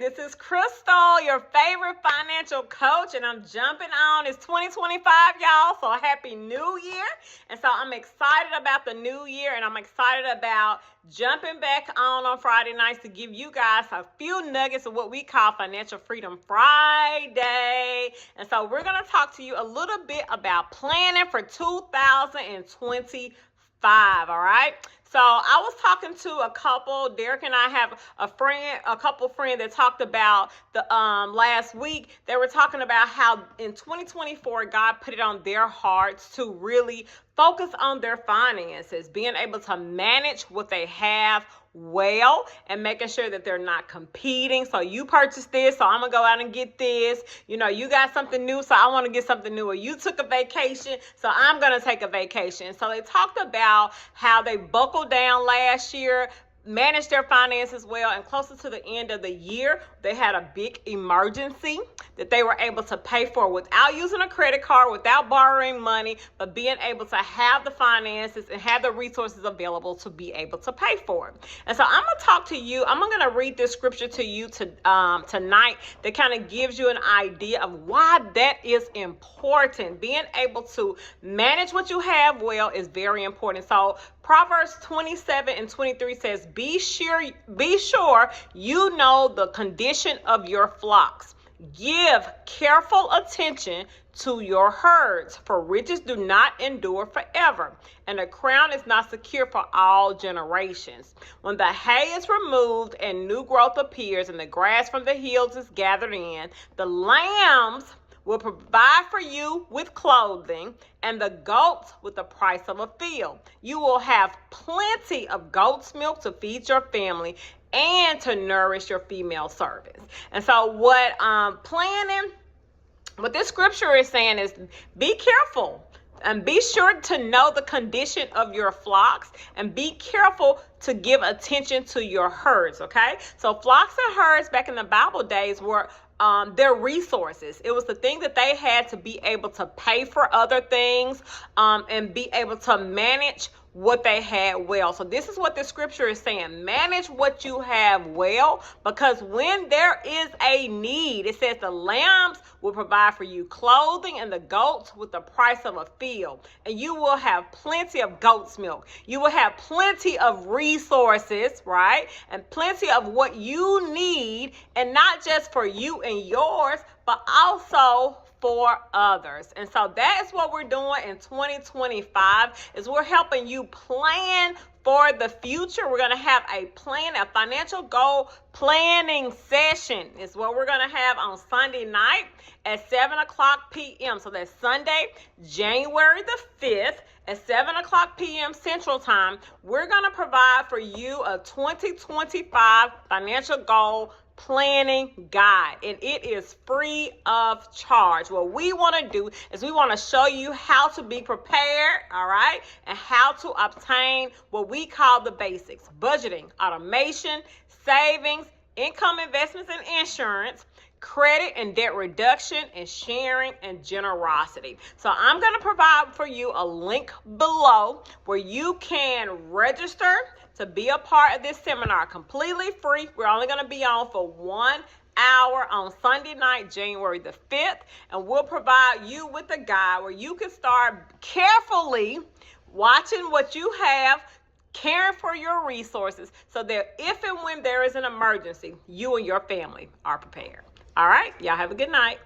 This is Crystal, your favorite financial coach, and I'm jumping on. It's 2025, y'all, so happy new year. And so I'm excited about the new year, and I'm excited about jumping back on Friday nights to give you guys a few nuggets of what we call Financial Freedom Friday. And so we're going to talk to you a little bit about planning for 2025, all right? So I was talking to a couple. Derek and I have a couple friends that talked about the last week. They were talking about how in 2024, God put it on their hearts to really focus on their finances, being able to manage what they have well and making sure that they're not competing. So you purchased this, so I'm gonna go out and get this. You know, you got something new, so I want to get something new. Or you took a vacation, so I'm gonna take a vacation. So they talked about how they buckled down last year, managed their finances well, and closer to the end of the year, they had a big emergency that they were able to pay for without using a credit card, without borrowing money, but being able to have the finances and have the resources available to be able to pay for it. And so I'm going to talk to you. I'm going to read this scripture to you tonight that kind of gives you an idea of why that is important. Being able to manage what you have well is very important. So Proverbs 27:23 says, be sure you know the condition of your flocks. Give careful attention to your herds, for riches do not endure forever, and a crown is not secure for all generations. When the hay is removed and new growth appears, and the grass from the hills is gathered in, the lambs will provide for you with clothing, and the goats with the price of a field. You will have plenty of goat's milk to feed your family and to nourish your female servants. And so what this scripture is saying is be careful and be sure to know the condition of your flocks, and be careful to give attention to your herds, okay? So flocks and herds back in the Bible days were their resources. It was the thing that they had to be able to pay for other things and be able to manage what they had well. So this is what the scripture is saying. Manage what you have well, because when there is a need, it says the lambs will provide for you clothing, and the goats with the price of a field. And you will have plenty of goat's milk. You will have plenty of resources, right? And plenty of what you need, and not just for you and yours, but also for others. And so that is what we're doing in 2025, is we're helping you plan for the future. We're going to have a financial goal planning session is what we're going to have on Sunday night at 7:00 p.m. So that's Sunday, January the 5th at 7:00 p.m. Central Time. We're going to provide for you a 2025 financial goal planning guide, and it is free of charge. What we want to do is we want to show you how to be prepared, all right, and how to obtain what we call the basics: budgeting, automation, savings, income, investments, and insurance, credit and debt reduction, and sharing and generosity. So I'm going to provide for you a link below where you can register to be a part of this seminar completely free. We're only going to be on for 1 hour on Sunday night, January the 5th, and we'll provide you with a guide where you can start carefully watching what you have, caring for your resources, so that if and when there is an emergency, you and your family are prepared. All right, y'all have a good night.